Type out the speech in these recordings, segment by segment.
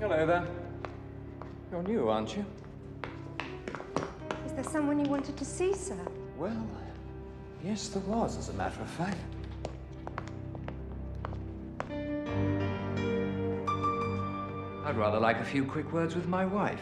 Hello there. You're new, aren't you? Is there someone you wanted to see, sir? Well, yes, there was, as a matter of fact. I'd rather like a few quick words with my wife.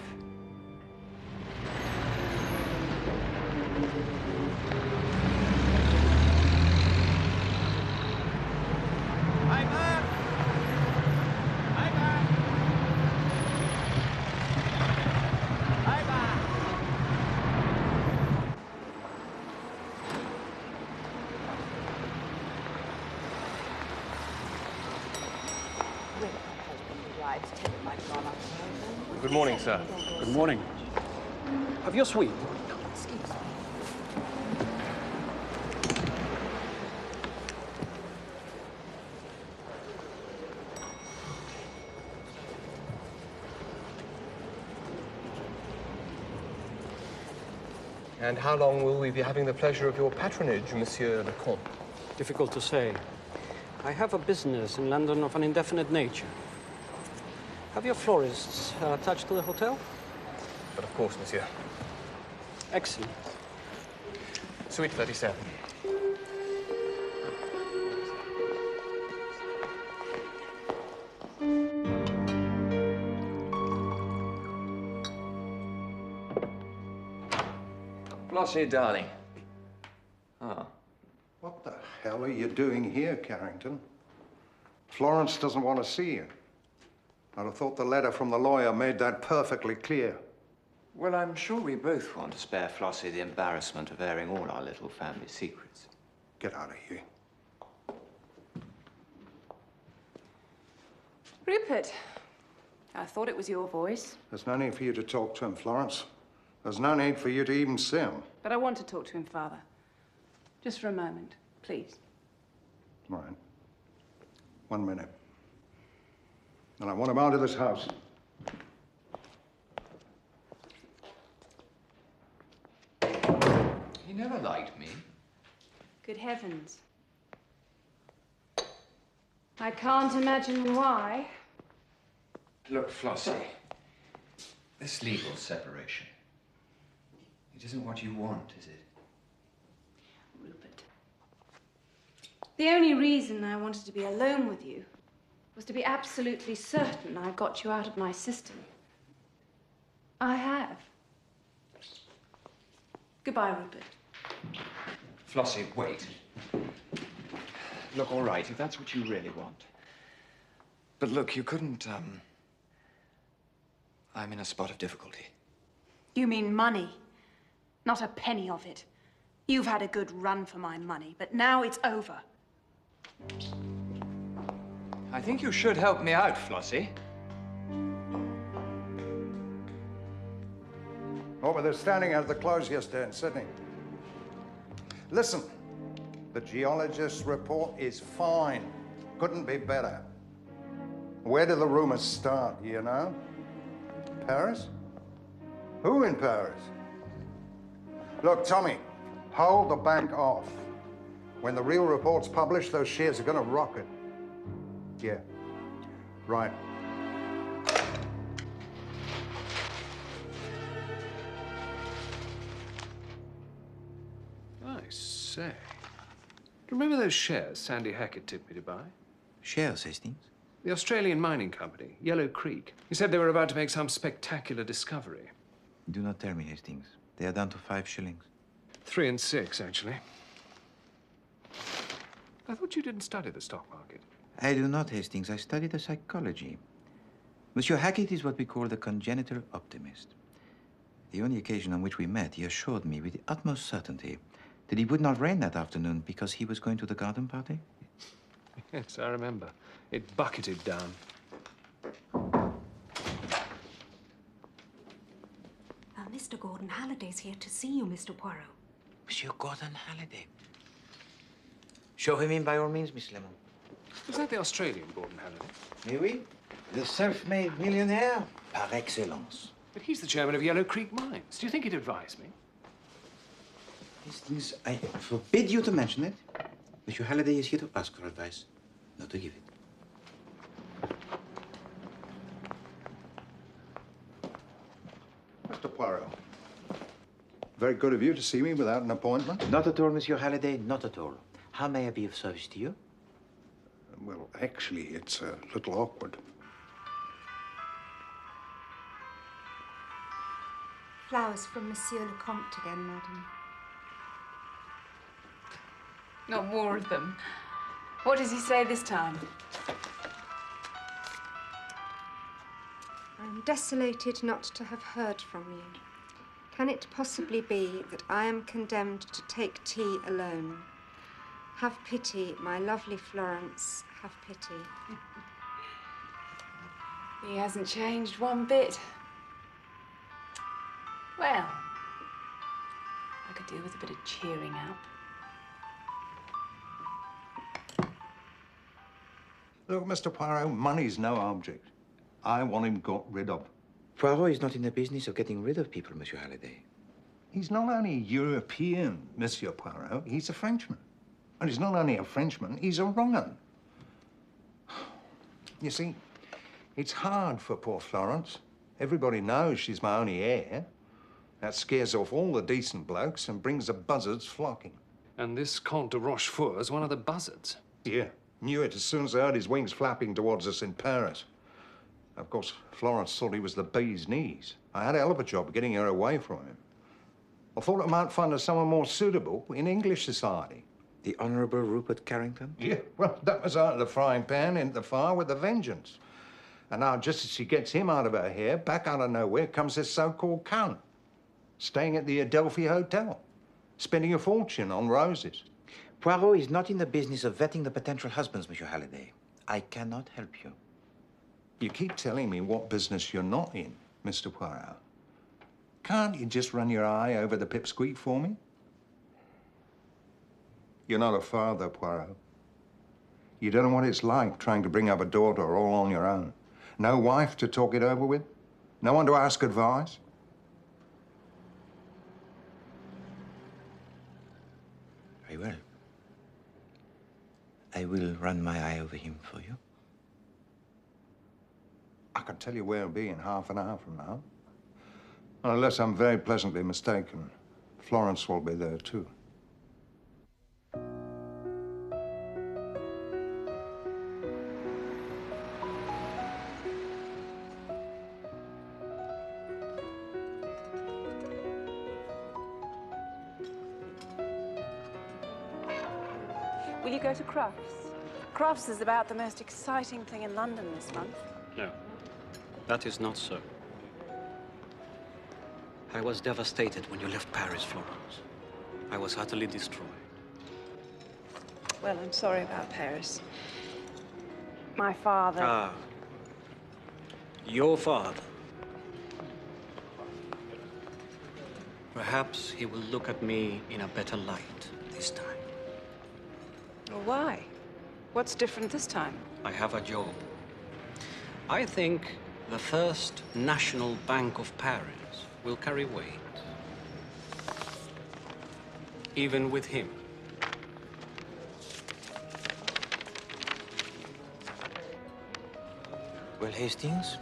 Good morning, sir. Good morning. Have your suite. Excuse me. And how long will we be having the pleasure of your patronage, Monsieur le Comte? Difficult to say. I have a business in London of an indefinite nature. Have your florists attached to the hotel? But of course, Monsieur. Excellent. Suite 37. Flossie, darling. Ah. What the hell are you doing here, Carrington? Florence doesn't want to see you. I'd have thought the letter from the lawyer made that perfectly clear. Well, I'm sure we both want to spare Flossie the embarrassment of airing all our little family secrets. Get out of here. Rupert, I thought it was your voice. There's no need for you to talk to him, Florence. There's no need for you to even see him. But I want to talk to him, Father. Just for a moment, please. All right. 1 minute. And I want him out of this house. He never liked me. Good heavens. I can't imagine why. Look, Flossie, this legal separation, it isn't what you want, is it? Rupert. The only reason I wanted to be alone with you was to be absolutely certain I got you out of my system. I have. Goodbye, Rupert. Flossie, wait. Look, all right, if that's what you really want. But look, you couldn't, I'm in a spot of difficulty. You mean money? Not a penny of it. You've had a good run for my money, but now it's over. I think you should help me out, Flossie. What were they standing out of the close yesterday in Sydney? Listen, the geologist's report is fine. Couldn't be better. Where do the rumors start, you know? Paris? Who in Paris? Look, Tommy, hold the bank off. When the real report's published, those shares are gonna rocket. Yeah, right. I say. Do you remember those shares Sandy Hackett tipped me to buy? Shares, Hastings? The Australian mining company, Yellow Creek. He said they were about to make some spectacular discovery. Do not tell me, Hastings. They are down to 5 shillings. 3 and 6, actually. I thought you didn't study the stock market. I do not, Hastings. I study the psychology. Monsieur Hackett is what we call the congenital optimist. The only occasion on which we met, he assured me with the utmost certainty that it would not rain that afternoon because he was going to the garden party. Yes, I remember. It bucketed down. Mr. Gordon Halliday's here to see you, Mr. Poirot. Monsieur Gordon Halidej. Show him in by all means, Miss Lemon. Was that the Australian Gordon Halidej? Mais oui, the self-made millionaire par excellence. But he's the chairman of Yellow Creek Mines. Do you think he'd advise me? Hastings, I forbid you to mention it. Monsieur Halidej is here to ask for advice, not to give it. Mr. Poirot. Very good of you to see me without an appointment. Not at all, Monsieur Halidej, not at all. How may I be of service to you? Well, actually, it's a little awkward. Flowers from Monsieur le Comte again, madam. Not more of them. What does he say this time? I am desolated not to have heard from you. Can it possibly be that I am condemned to take tea alone? Have pity, my lovely Florence, have pity. He hasn't changed one bit. Well, I could do with a bit of cheering up. Look, Mr. Poirot, money's no object. I want him got rid of. Poirot is not in the business of getting rid of people, Monsieur Halidej. He's not only European, Monsieur Poirot, he's a Frenchman. And he's not only a Frenchman, he's a wrong 'un. You see, it's hard for poor Florence. Everybody knows she's my only heir. That scares off all the decent blokes and brings the buzzards flocking. And this Comte de Rochefort's one of the buzzards. Yeah, knew it as soon as I heard his wings flapping towards us in Paris. Of course, Florence thought he was the bee's knees. I had a hell of a job getting her away from him. I thought I might find her someone more suitable in English society. The Honourable Rupert Carrington? Yeah, well, that was out of the frying pan into the fire with a vengeance. And now, just as she gets him out of her hair, back out of nowhere comes this so-called Count, staying at the Adelphi Hotel, spending a fortune on roses. Poirot is not in the business of vetting the potential husbands, Monsieur Halidej. I cannot help you. You keep telling me what business you're not in, Mr. Poirot. Can't you just run your eye over the pipsqueak for me? You're not a father, Poirot. You don't know what it's like trying to bring up a daughter all on your own. No wife to talk it over with? No one to ask advice? Very well. I will run my eye over him for you. I can tell you where he'll be in half an hour from now. Unless I'm very pleasantly mistaken, Florence will be there too. Will you go to Crufts? Crufts is about the most exciting thing in London this month. No, that is not so. I was devastated when you left Paris, Florence. I was utterly destroyed. Well, I'm sorry about Paris. My father... Ah. Your father. Perhaps he will look at me in a better light this time. Well, why? What's different this time? I have a job. I think the First National Bank of Paris will carry weight. Even with him. Well, Hastings,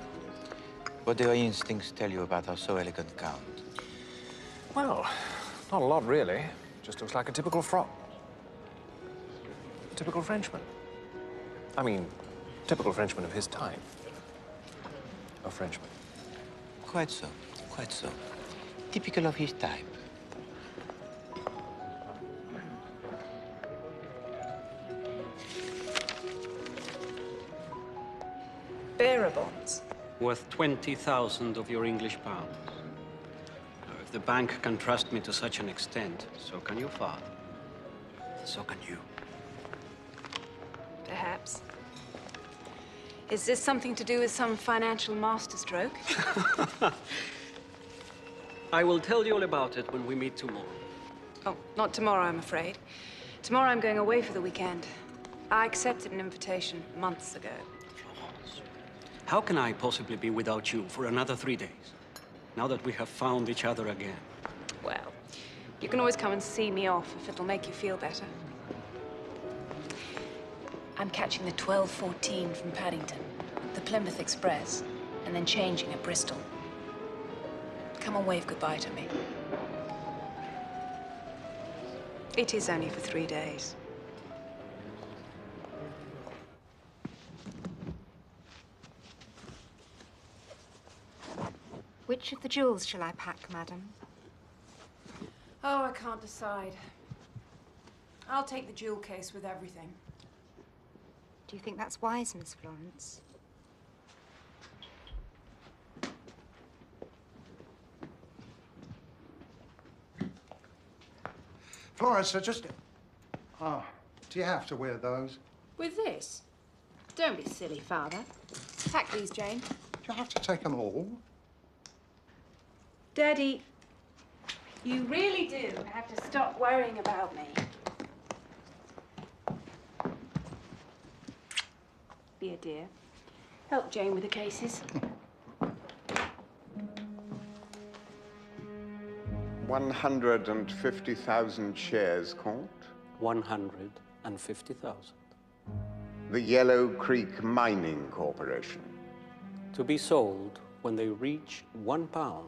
what do your instincts tell you about our so elegant Count? Well, not a lot, really. Just looks like a typical frock. A typical Frenchman. I mean, typical Frenchman of his time. A Frenchman. Quite so, quite so. Typical of his type. Bearer bonds. Worth 20,000 of your English pounds. Now, if the bank can trust me to such an extent, so can your father. So can you. Perhaps. Is this something to do with some financial masterstroke? I will tell you all about it when we meet tomorrow. Oh, not tomorrow, I'm afraid. Tomorrow I'm going away for the weekend. I accepted an invitation months ago. Florence, how can I possibly be without you for another 3 days, now that we have found each other again? Well, you can always come and see me off if it'll make you feel better. I'm catching the 12:14 from Paddington, the Plymouth Express, and then changing at Bristol. Come and wave goodbye to me. It is only for 3 days. Which of the jewels shall I pack, madam? Oh, I can't decide. I'll take the jewel case with everything. Do you think that's wise, Miss Florence? Florence, oh, do you have to wear those? With this? Don't be silly, Father. Pack these, Jane. Do you have to take them all? Daddy, you really do have to stop worrying about me. Be a dear. Help Jane with the cases. 150,000 shares, Count. 150,000. The Yellow Creek Mining Corporation. To be sold when they reach £1.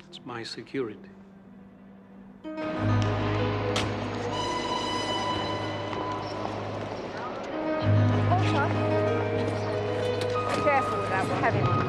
It's my security. Careful with that heavy one.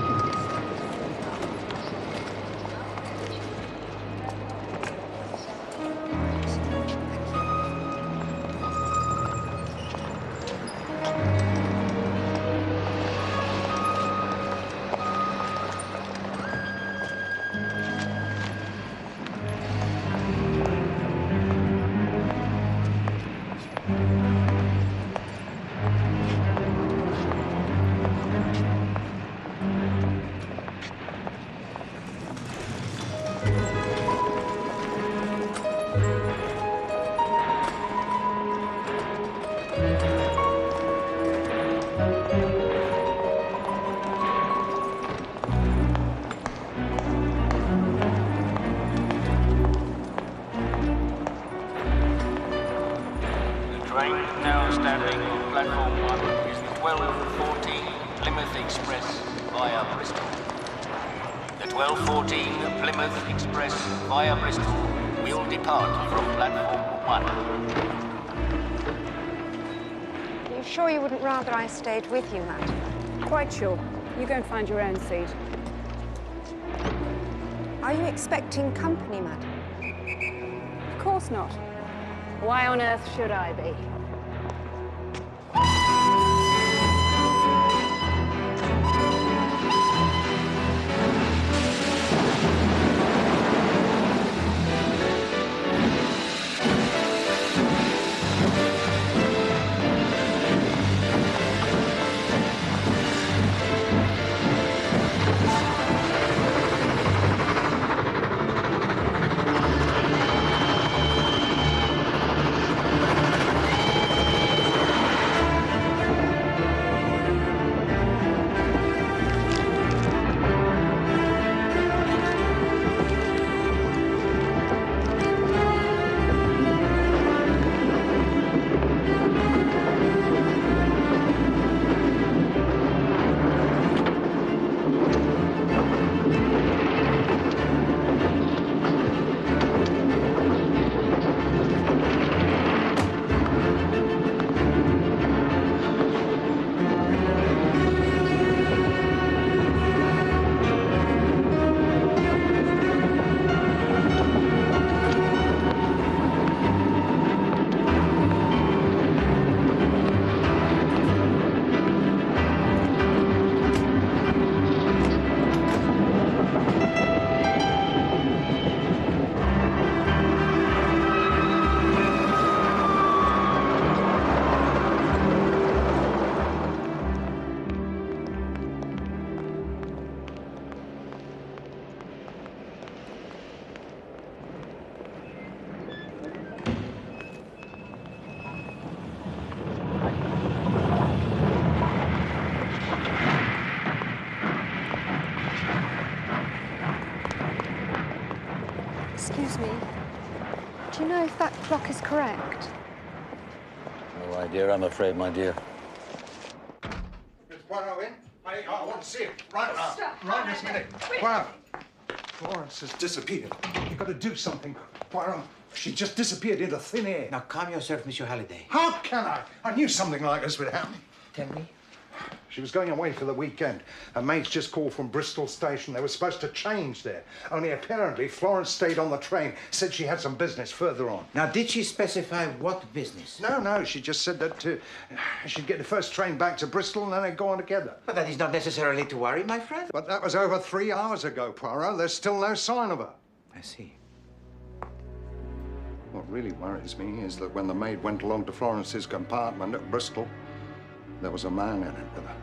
Standing on platform 1 is the 12:14 Plymouth Express via Bristol. The 12:14 Plymouth Express via Bristol will depart from platform 1. Are you sure you wouldn't rather I stayed with you, madam? Quite sure. You go and find your own seat. Are you expecting company, madam? Of course not. Why on earth should I be? Excuse me. Do you know if that clock is correct? No right, dear. I'm afraid, my dear. Is Poirot in? I want to see him. Right now. Right this minute. Poirot. Florence has disappeared. You've got to do something, Poirot. She just disappeared into thin air. Now, calm yourself, Monsieur Halidej. How can I? I knew something like this would happen. Tell me. She was going away for the weekend. Her mates just called from Bristol station. They were supposed to change there. Only apparently Florence stayed on the train, said she had some business further on. Now, did she specify what business? No, she just said that she'd get the first train back to Bristol and then they'd go on together. But that is not necessarily to worry, my friend. But that was over 3 hours ago, Poirot. There's still no sign of her. I see. What really worries me is that when the maid went along to Florence's compartment at Bristol, there was a man in it with her.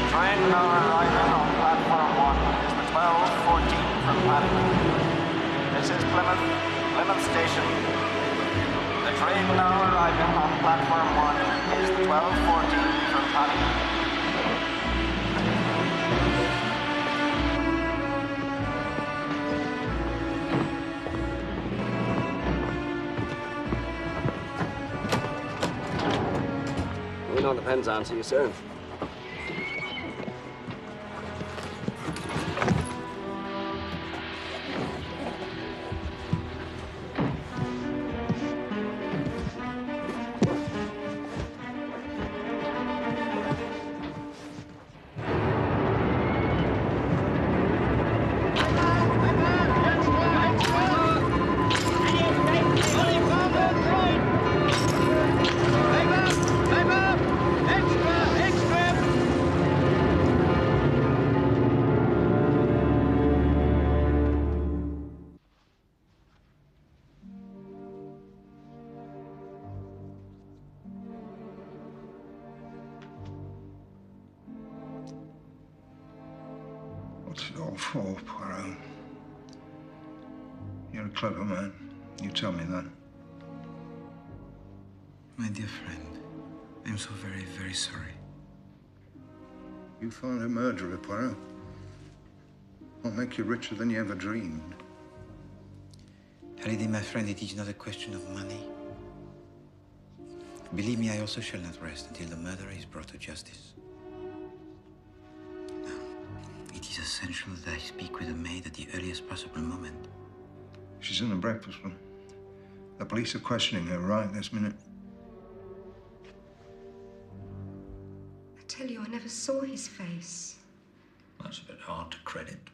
Train now arriving on platform 1 is the 12:14 from Pidington. This is Plymouth Station. The train now arriving on platform 1 is the 12:14 from Pidington. It all depends on you, sir. What's it all for, Poirot? You're a clever man. You tell me that. My dear friend, I'm so very, very sorry. You find a murderer, Poirot. I'll make you richer than you ever dreamed. Halidej, my friend, it is not a question of money. Believe me, I also shall not rest until the murderer is brought to justice. Now, it is essential that I speak with the maid at the earliest possible moment. She's in the breakfast room. The police are questioning her right this minute. I tell you, I never saw his face. That's a bit hard to credit.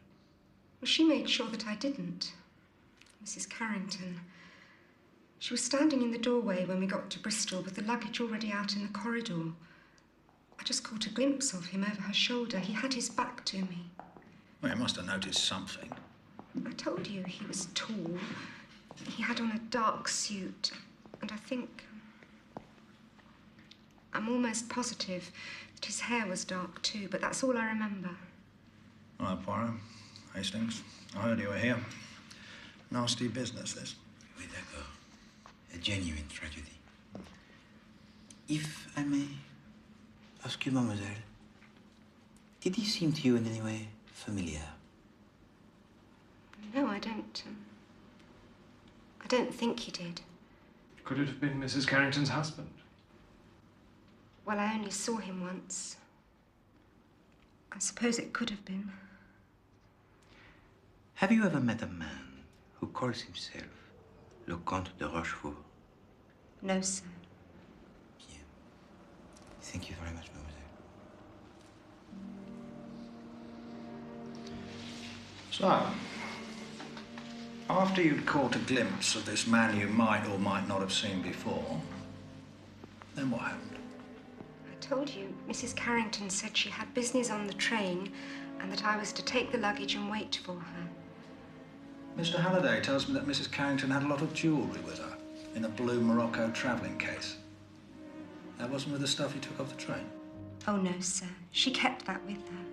Well, she made sure that I didn't. Mrs. Carrington. She was standing in the doorway when we got to Bristol with the luggage already out in the corridor. I just caught a glimpse of him over her shoulder. He had his back to me. Well, you must have noticed something. I told you he was tall. He had on a dark suit. And I think... I'm almost positive that his hair was dark too, but that's all I remember. All right, Poirot. Hastings, I heard you were here. Nasty business, this. Oui, d'accord. A genuine tragedy. If I may ask you, mademoiselle, did he seem to you in any way familiar? No, I don't think he did. Could it have been Mrs. Carrington's husband? Well, I only saw him once. I suppose it could have been. Have you ever met a man who calls himself Le Comte de Rochefort? No, sir. Bien. Thank you very much, mademoiselle. So, after you'd caught a glimpse of this man you might or might not have seen before, then what happened? I told you, Mrs. Carrington said she had business on the train and that I was to take the luggage and wait for her. Mr. Halidej tells me that Mrs. Carrington had a lot of jewellery with her in a blue Morocco travelling case. That wasn't with the stuff you took off the train? Oh, no, sir. She kept that with her.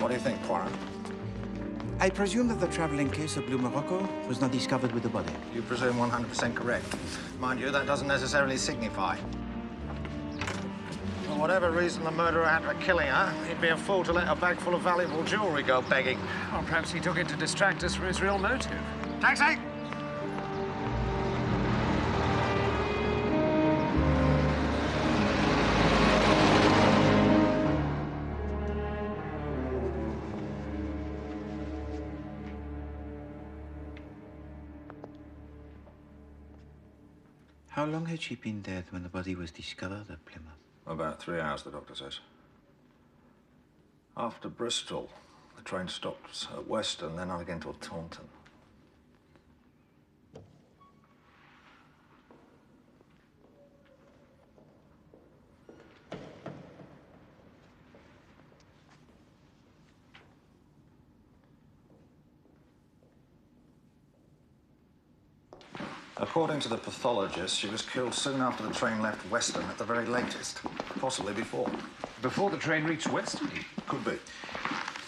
What do you think, Poirot? I presume that the travelling case of blue Morocco was not discovered with the body. You presume 100% correct. Mind you, that doesn't necessarily signify. For whatever reason the murderer had for killing her, he'd be a fool to let a bag full of valuable jewellery go begging. Or perhaps he took it to distract us from his real motive. Taxi! How long had she been dead when the body was discovered at Plymouth? About 3 hours, the doctor says. After Bristol, the train stopped at Weston, then on again to Taunton. According to the pathologist, she was killed soon after the train left Weston at the very latest. Possibly before. Before the train reached Weston? Could be.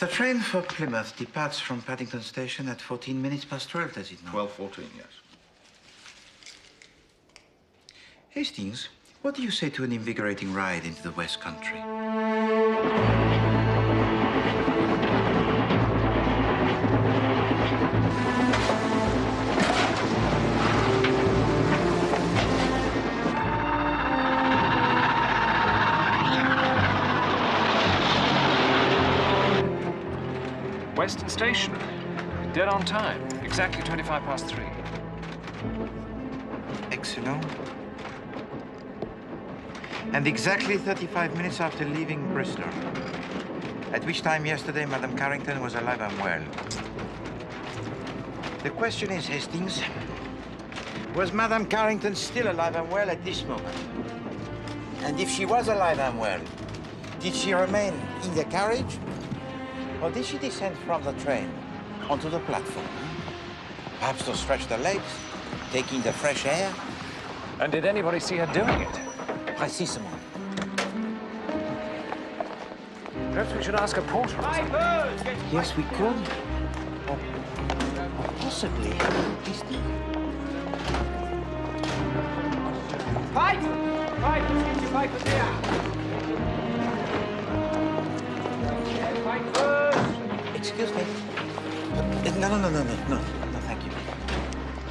The train for Plymouth departs from Pidington station at 14 minutes past 12, does it not? 12:14, yes. Hastings, what do you say to an invigorating ride into the West Country? Weston Station. Dead on time. Exactly 25 past 3. Excellent. And exactly 35 minutes after leaving Bristol, at which time yesterday Madame Carrington was alive and well. The question is, Hastings, was Madame Carrington still alive and well at this moment? And if she was alive and well, did she remain in the carriage? Or did she descend from the train onto the platform? Perhaps to stretch her legs, taking the fresh air? And did anybody see her doing it? I see someone. Perhaps we should ask a porter or something. Yes, we could. Or possibly. Pipe! Pipe! Get your pipe here! Excuse me. No, thank you.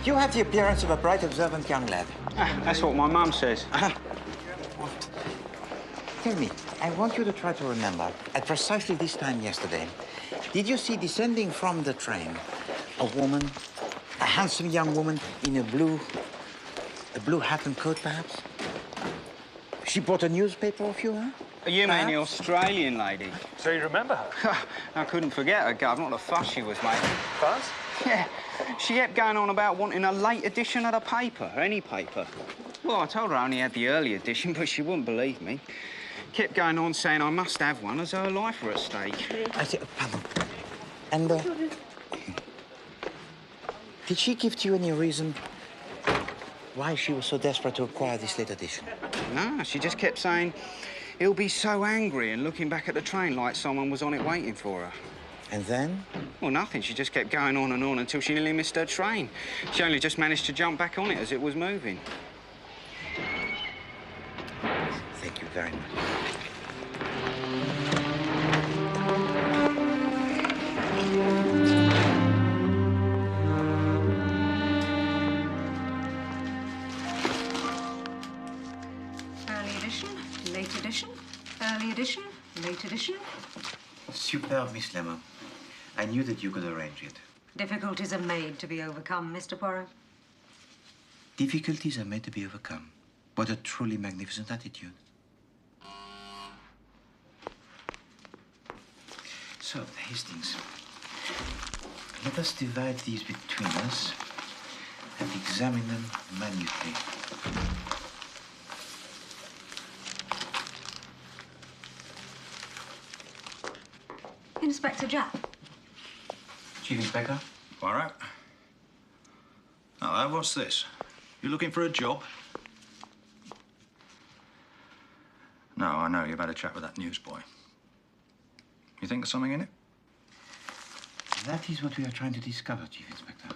You have the appearance of a bright, observant young lad. That's what my mum says. What? Tell me, I want you to try to remember, at precisely this time yesterday, did you see descending from the train a woman, a handsome young woman in a blue hat and coat, perhaps? She brought a newspaper of you, huh? You mean the Australian lady? So you remember her? I couldn't forget her, Gov. Not the fuss she was making. Fuss? Yeah. She kept going on about wanting a late edition of the paper, any paper. Well, I told her I only had the early edition, but she wouldn't believe me. Kept going on saying I must have one as her life were at stake. I said, pardon. And, did she give to you any reason why she was so desperate to acquire this late edition? No, she just kept saying he'll be so angry and looking back at the train like someone was on it waiting for her. And then? Well, nothing. She just kept going on and on until she nearly missed her train. She only just managed to jump back on it as it was moving. Thank you very much. Early edition, late edition, early edition, late edition. Superb, Miss Lemmer. I knew that you could arrange it. Difficulties are made to be overcome, Mr. Poirot. Difficulties are made to be overcome. What a truly magnificent attitude. So, Hastings, let us divide these between us and examine them minutely. Inspector Jack. Chief Inspector? Poirot? Hello, what's this? You looking for a job? No, I know. You've had a chat with that newsboy. You think there's something in it? That is what we are trying to discover, Chief Inspector.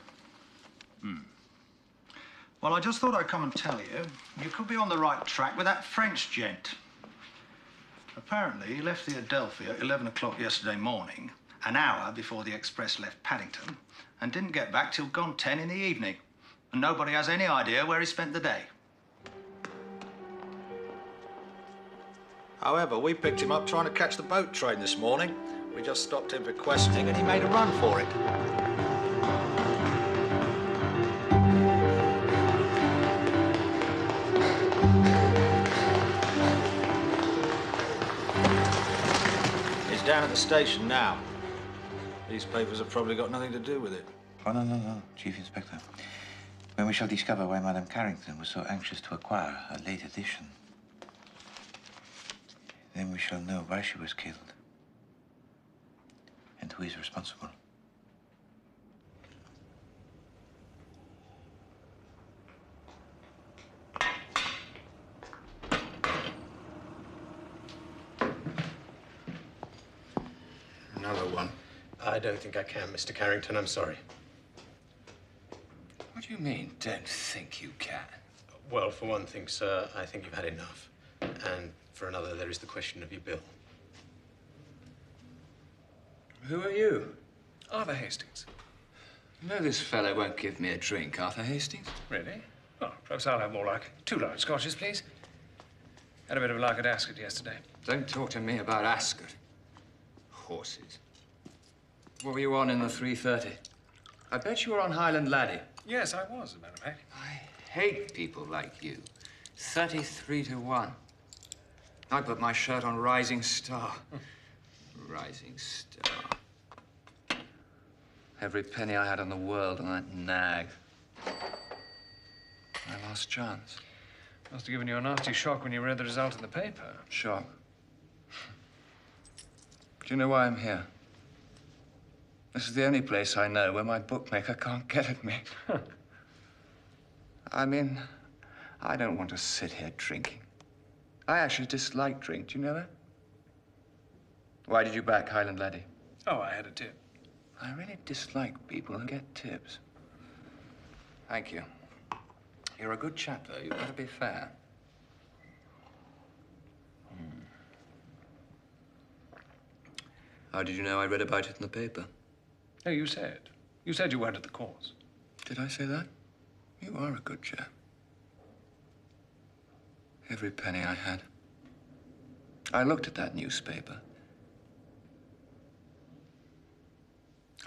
Well, I just thought I'd come and tell you, you could be on the right track with that French gent. Apparently, he left the Adelphi at 11 o'clock yesterday morning, an hour before the express left Paddington, and didn't get back till gone 10 in the evening. And nobody has any idea where he spent the day. However, we picked him up trying to catch the boat train this morning. We just stopped him for questioning and he made a run for it. He's down at the station now. These papers have probably got nothing to do with it. Oh, no, Chief Inspector. When we shall discover why Madame Carrington was so anxious to acquire a late edition, then we shall know why she was killed and who is responsible. Another one. I don't think I can, Mr. Carrington. I'm sorry. What do you mean, don't think you can? Well, for one thing, sir, I think you've had enough. And for another, there is the question of your bill. Who are you? Arthur Hastings. You know this fellow won't give me a drink, Arthur Hastings. Really? Well, perhaps I'll have more like 2 large scotches, please. Had a bit of luck at Ascot yesterday. Don't talk to me about Ascot. Horses. What were you on in the 3:30? I bet you were on Highland Laddie. Yes, I was, as a matter of fact. I hate people like you. 33 to 1. I put my shirt on Rising Star. Rising Star. Every penny I had in the world on that nag. My last chance. Must have given you a nasty shock when you read the result in the paper. Shock. Do you know why I'm here? This is the only place I know where my bookmaker can't get at me. I mean, I don't want to sit here drinking. I actually dislike drink. Do you know that? Why did you back Highland Laddie? Oh, I had a tip. I really dislike people who get tips. Thank you. You're a good chap, though. You've got to be fair. How did you know I read about it in the paper? No, you said. You said you weren't at the course. Did I say that? You are a good chap. Every penny I had. I looked at that newspaper.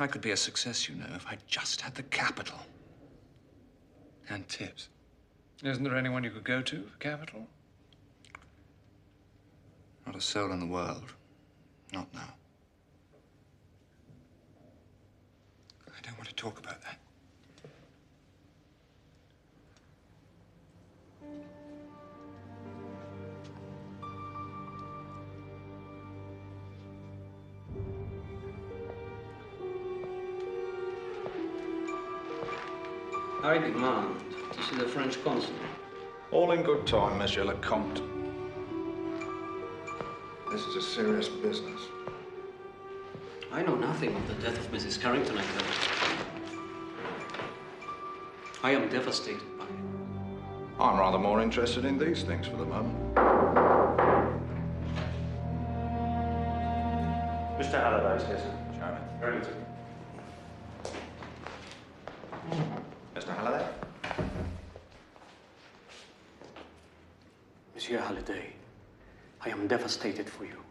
I could be a success, you know, if I just had the capital. And tips. Isn't there anyone you could go to for capital? Not a soul in the world. Not now. I don't want to talk about that. I demand to see the French consul. All in good time, Monsieur le Comte. This is a serious business. I know nothing of the death of Mrs. Carrington, I tell you. I am devastated by it. I'm rather more interested in these things for the moment. Mr. Halidej, yes, sir. Chairman. Reditelj. Mr. Halliday? Monsieur Halidej, I am devastated for you.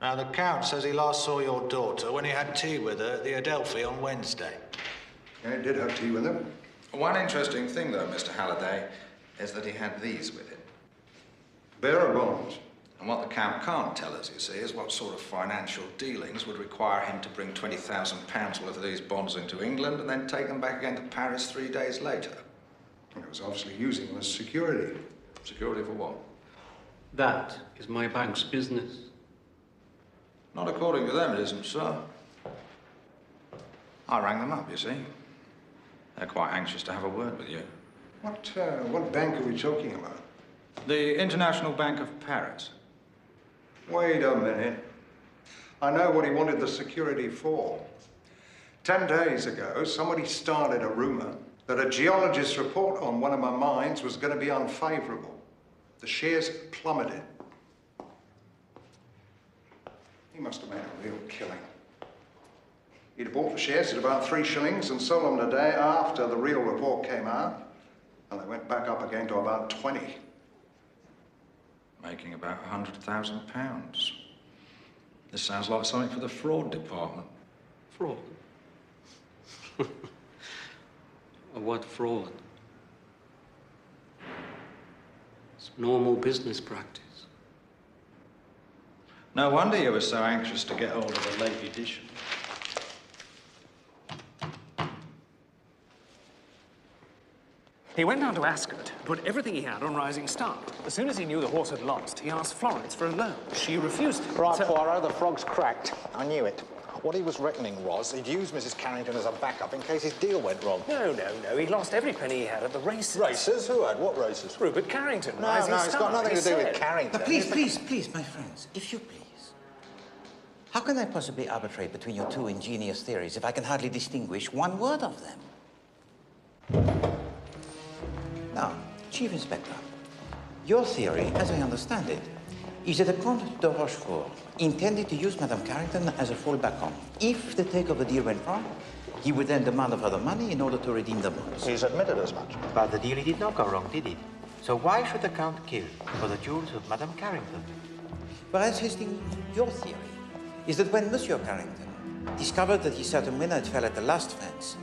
Now, the Count says he last saw your daughter when he had tea with her at the Adelphi on Wednesday. Yeah, he did have tea with him. One interesting thing, though, Mr. Halliday, is that he had these with him. Bearer bonds. And what the Count can't tell us, you see, is what sort of financial dealings would require him to bring £20,000 worth of these bonds into England and then take them back again to Paris 3 days later. He was obviously using them as security. Security for what? That is my bank's business. Not according to them, it isn't, sir. I rang them up, you see. They're quite anxious to have a word with you. What bank are we talking about? The International Bank of Paris. Wait a minute. I know what he wanted the security for. 10 days ago, somebody started a rumor that a geologist's report on one of my mines was going to be unfavorable. The shares plummeted. He must have made a real killing. He'd have bought the shares at about 3 shillings and sold them the day after the real report came out. And they went back up again to about 20. Making about £100,000. This sounds like something for the fraud department. Fraud? What fraud? It's normal business practice. No wonder you were so anxious to get hold of the late edition. He went down to Ascot, put everything he had on Rising Star. As soon as he knew the horse had lost, he asked Florence for a loan. She refused it. Right, Poirot, the frog's cracked. I knew it. What he was reckoning was he'd use Mrs. Carrington as a backup in case his deal went wrong. No. He lost every penny he had at the races. Races? Who had? What races? Rupert Carrington, No, Rising it's Star. got nothing to do with Carrington. Now, please, my friends, if you please. How can I possibly arbitrate between your two ingenious theories if I can hardly distinguish one word of them? Now, Chief Inspector, your theory, as I understand it, is that the Comte de Rochefort intended to use Madame Carrington as a fallback on. If the takeover deal went wrong, he would then demand of her the money in order to redeem the bonds. He's admitted as much. But the deal did not go wrong, did it? So why should the Count kill for the jewels of Madame Carrington? Whereas, Hastings, your theory is that when Monsieur Carrington discovered that his certain winner had fell at the last fence,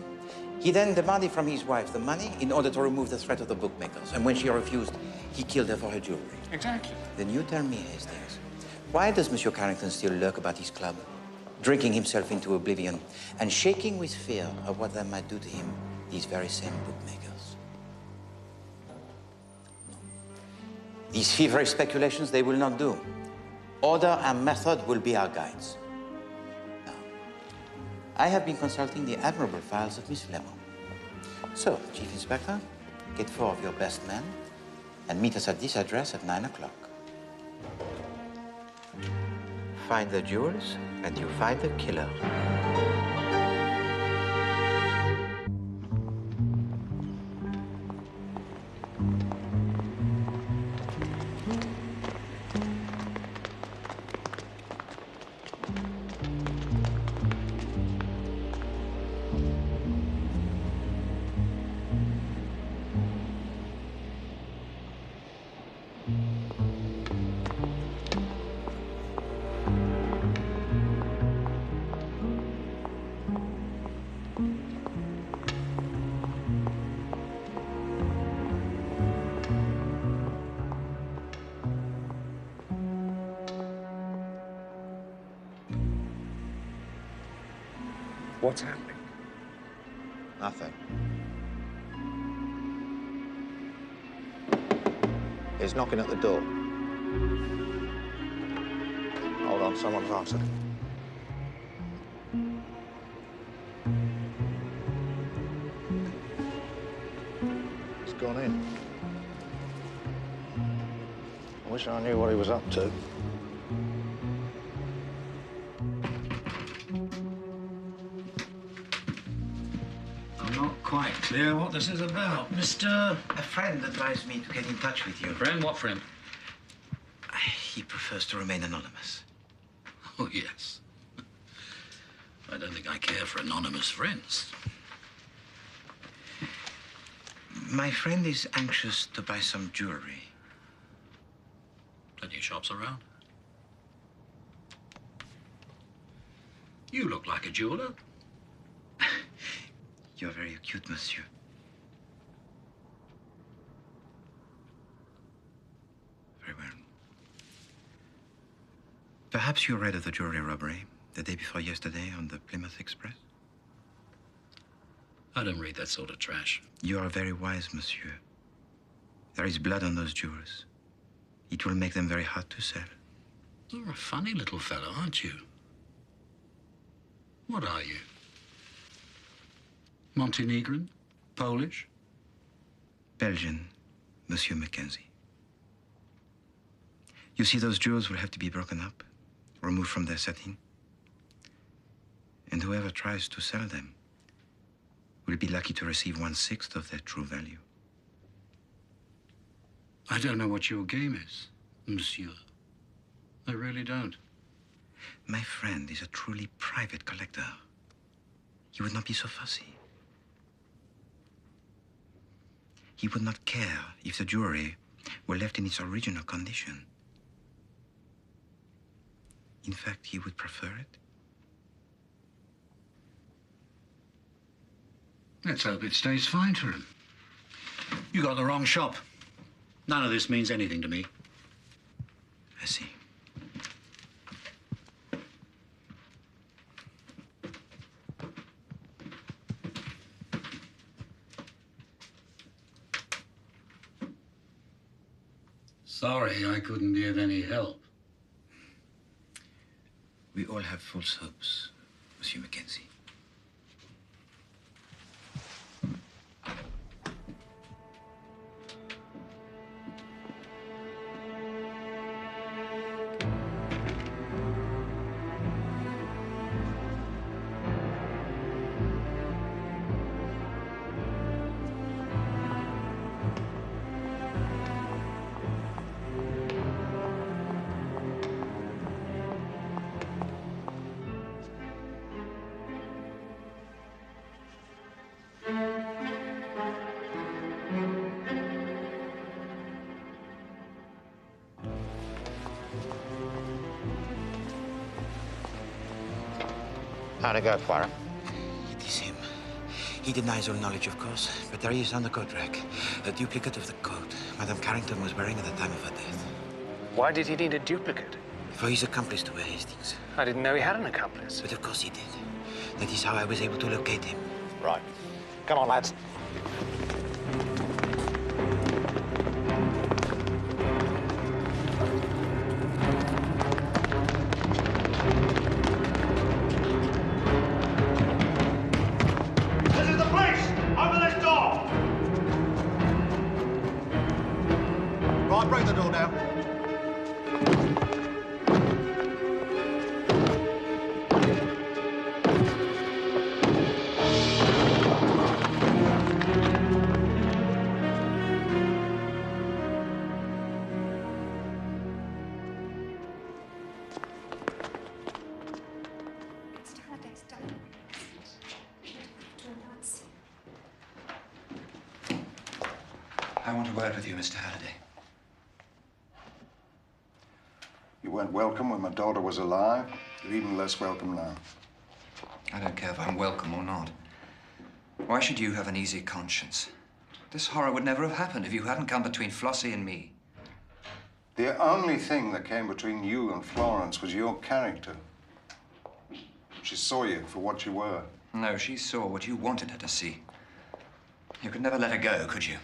he then demanded from his wife the money in order to remove the threat of the bookmakers. And when she refused, he killed her for her jewelry. Exactly. Then you tell me, Hastings, why does Monsieur Carrington still lurk about his club, drinking himself into oblivion and shaking with fear of what they might do to him, these very same bookmakers? These feverish speculations they will not do. Order and method will be our guides. Now, I have been consulting the admirable files of Miss Lemon. So, Chief Inspector, get 4 of your best men and meet us at this address at 9 o'clock. Find the jewels and you find the killer. What's happening? Nothing. He's knocking at the door. Hold on, someone's answered. He's gone in. I wish I knew what he was up to. Quite clear what this is about, Mr. A friend advised me to get in touch with you. Friend? What friend? He prefers to remain anonymous. Oh, yes. I don't think I care for anonymous friends. My friend is anxious to buy some jewelry. Plenty of shops around. You look like a jeweler. You're very acute, monsieur. Very well. Perhaps you read of the jewelry robbery the day before yesterday on the Plymouth Express? I don't read that sort of trash. You are very wise, monsieur. There is blood on those jewels. It will make them very hard to sell. You're a funny little fellow, aren't you? What are you? Montenegrin? Polish? Belgian, Monsieur Mackenzie. You see, those jewels will have to be broken up, removed from their setting. And whoever tries to sell them will be lucky to receive 1/6 of their true value. I don't know what your game is, monsieur. I really don't. My friend is a truly private collector. He would not be so fussy. He would not care if the jewelry were left in its original condition. In fact, he would prefer it. Let's hope it stays fine for him. You got the wrong shop. None of this means anything to me. I see. Sorry I couldn't be of any help. We all have false hopes, Monsieur Mackenzie. How'd it go, Poirot? It is him. He denies all knowledge, of course, but there he is on the coat rack. A duplicate of the coat Madame Carrington was wearing at the time of her death. Why did he need a duplicate? For his accomplice to wear Hastings. I didn't know he had an accomplice. But of course he did. That is how I was able to locate him. Right. Come on, lads. I want a word with you, Mr. Halidej. You weren't welcome when my daughter was alive. You're even less welcome now. I don't care if I'm welcome or not. Why should you have an easy conscience? This horror would never have happened if you hadn't come between Flossie and me. The only thing that came between you and Florence was your character. She saw you for what you were. No, she saw what you wanted her to see. You could never let her go, could you?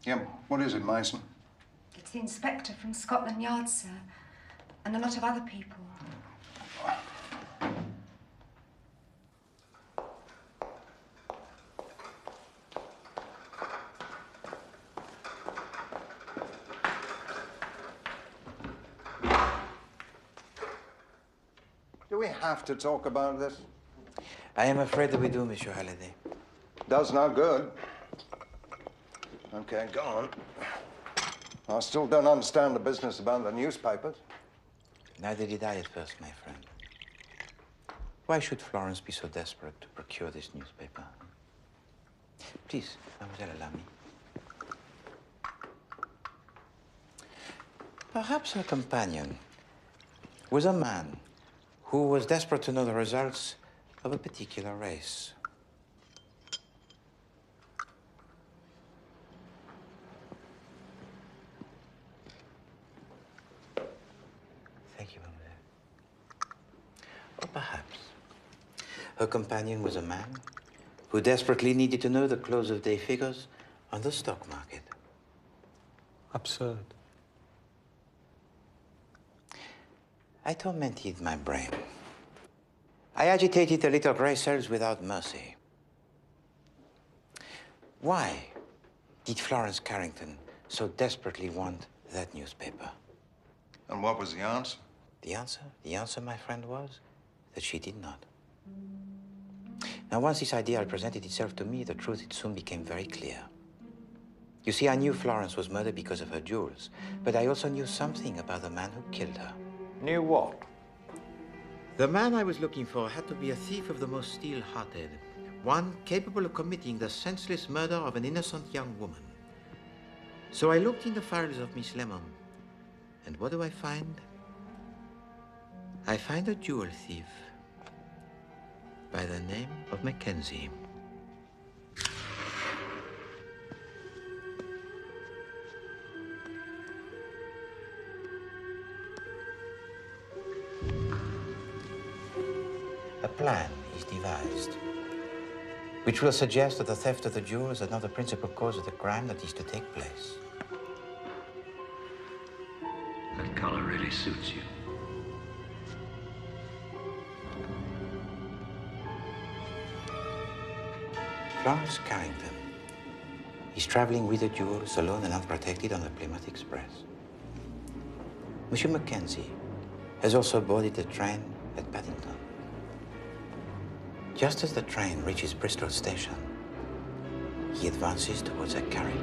Yeah, what is it, Mason? It's the inspector from Scotland Yard, sir, and a lot of other people. Do we have to talk about this? I am afraid that we do, Monsieur Halidej. Does no good. Okay, go on. I still don't understand the business about the newspapers. Neither did I at first, my friend. Why should Florence be so desperate to procure this newspaper? Please, mademoiselle, allow me. Perhaps her companion was a man who was desperate to know the results of a particular race. Thank you, mademoiselle. Or perhaps her companion was a man who desperately needed to know the close of day figures on the stock market. Absurd. I tormented my brain. I agitated the little gray cells without mercy. Why did Florence Carrington so desperately want that newspaper? And what was the answer? The answer, my friend, was that she did not. Now, once this idea presented itself to me, the truth, it soon became very clear. You see, I knew Florence was murdered because of her jewels, but I also knew something about the man who killed her. Knew what? The man I was looking for had to be a thief of the most steel-hearted, one capable of committing the senseless murder of an innocent young woman. So I looked in the files of Miss Lemon, and what do I find? I find a jewel thief by the name of Mackenzie. A plan is devised, which will suggest that the theft of the jewels is not the principal cause of the crime that is to take place. That color really suits you. Florens Carrington is traveling with the jewels alone and unprotected on the Plymouth Express. Monsieur Mackenzie has also boarded the train at Pidington. Just as the train reaches Bristol Station, he advances towards a carriage.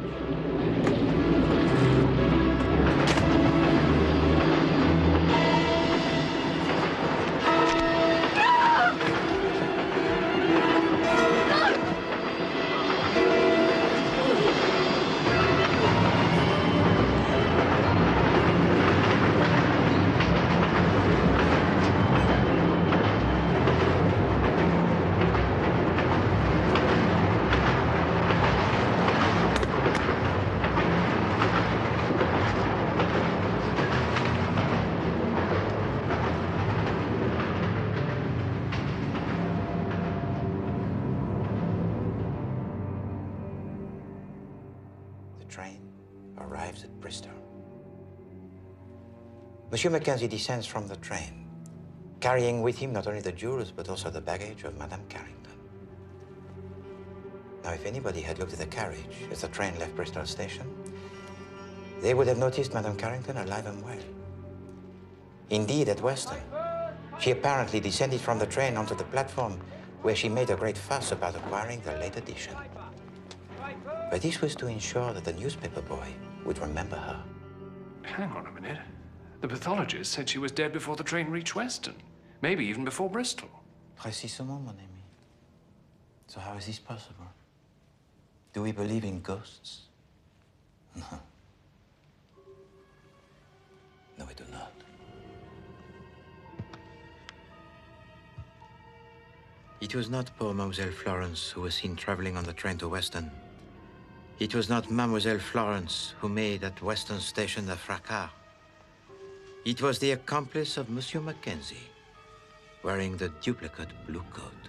Monsieur Mackenzie descends from the train, carrying with him not only the jewels, but also the baggage of Madame Carrington. Now, if anybody had looked at the carriage as the train left Bristol Station, they would have noticed Madame Carrington alive and well. Indeed, at Weston, she apparently descended from the train onto the platform where she made a great fuss about acquiring the late edition. But this was to ensure that the newspaper boy would remember her. Hang on a minute. The pathologist said she was dead before the train reached Weston. Maybe even before Bristol. Précisément, mon ami. So how is this possible? Do we believe in ghosts? No. No, we do not. It was not poor Mademoiselle Florence who was seen traveling on the train to Weston. It was not Mademoiselle Florence who made at Weston Station the fracas. It was the accomplice of Monsieur Mackenzie, wearing the duplicate blue coat.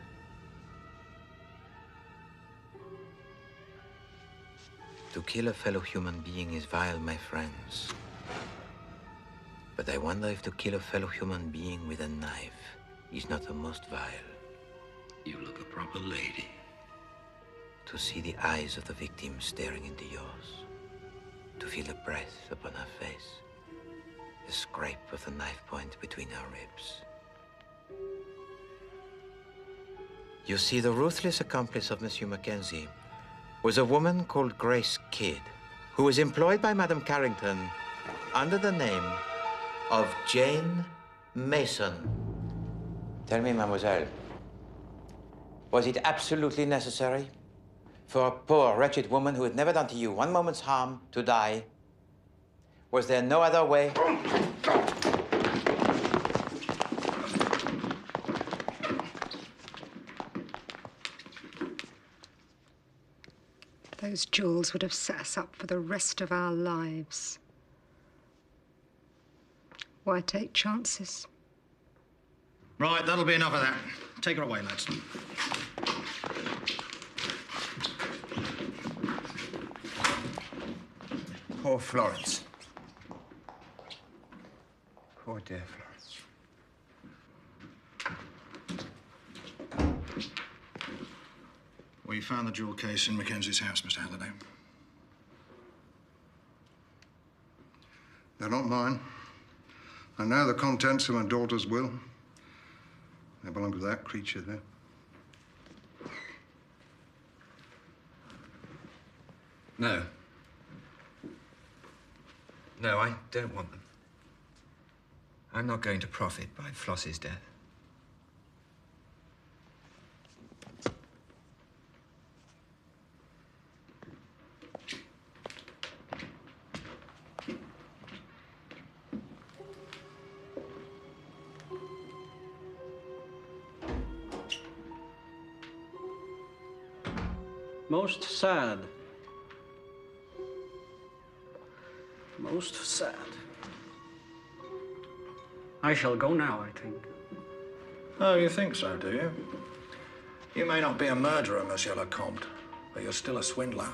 To kill a fellow human being is vile, my friends. But I wonder if to kill a fellow human being with a knife is not the most vile. You look a proper lady. To see the eyes of the victim staring into yours. To feel the breath upon her face. The scrape of the knife point between her ribs. You see, the ruthless accomplice of Monsieur Mackenzie was a woman called Grace Kidd, who was employed by Madame Carrington under the name of Jane Mason. Tell me, mademoiselle, was it absolutely necessary for a poor, wretched woman who had never done to you one moment's harm to die? Was there no other way? Those jewels would have set us up for the rest of our lives. Why take chances? Right, that'll be enough of that. Take her away, lads. Poor Florence. Poor dear Florence. We found the jewel case in Mackenzie's house, Mr. Halidej. They're not mine. I know the contents of my daughter's will. They belong to that creature there. No. No, I don't want them. I'm not going to profit by Floss's death. Most sad. Most sad. I shall go now, I think. Oh, you think so, do you? You may not be a murderer, Monsieur le Comte, but you're still a swindler.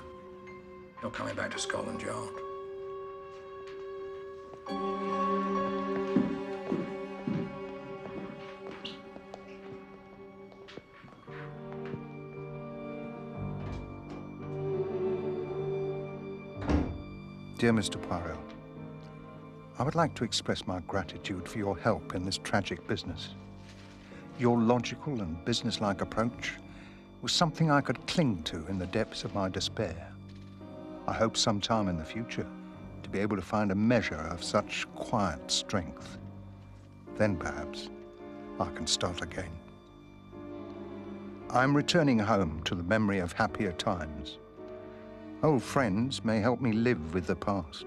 You're coming back to Scotland Yard. Dear Mr. Poirot, I would like to express my gratitude for your help in this tragic business. Your logical and businesslike approach was something I could cling to in the depths of my despair. I hope sometime in the future to be able to find a measure of such quiet strength. Then perhaps I can start again. I'm returning home to the memory of happier times. Old friends may help me live with the past.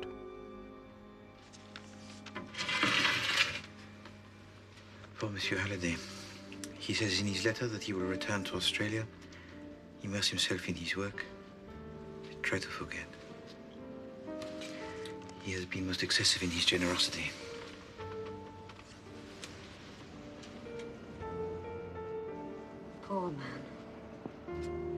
Poor Monsieur Halidej. He says in his letter that he will return to Australia, immerse himself in his work, and try to forget. He has been most excessive in his generosity. Poor man.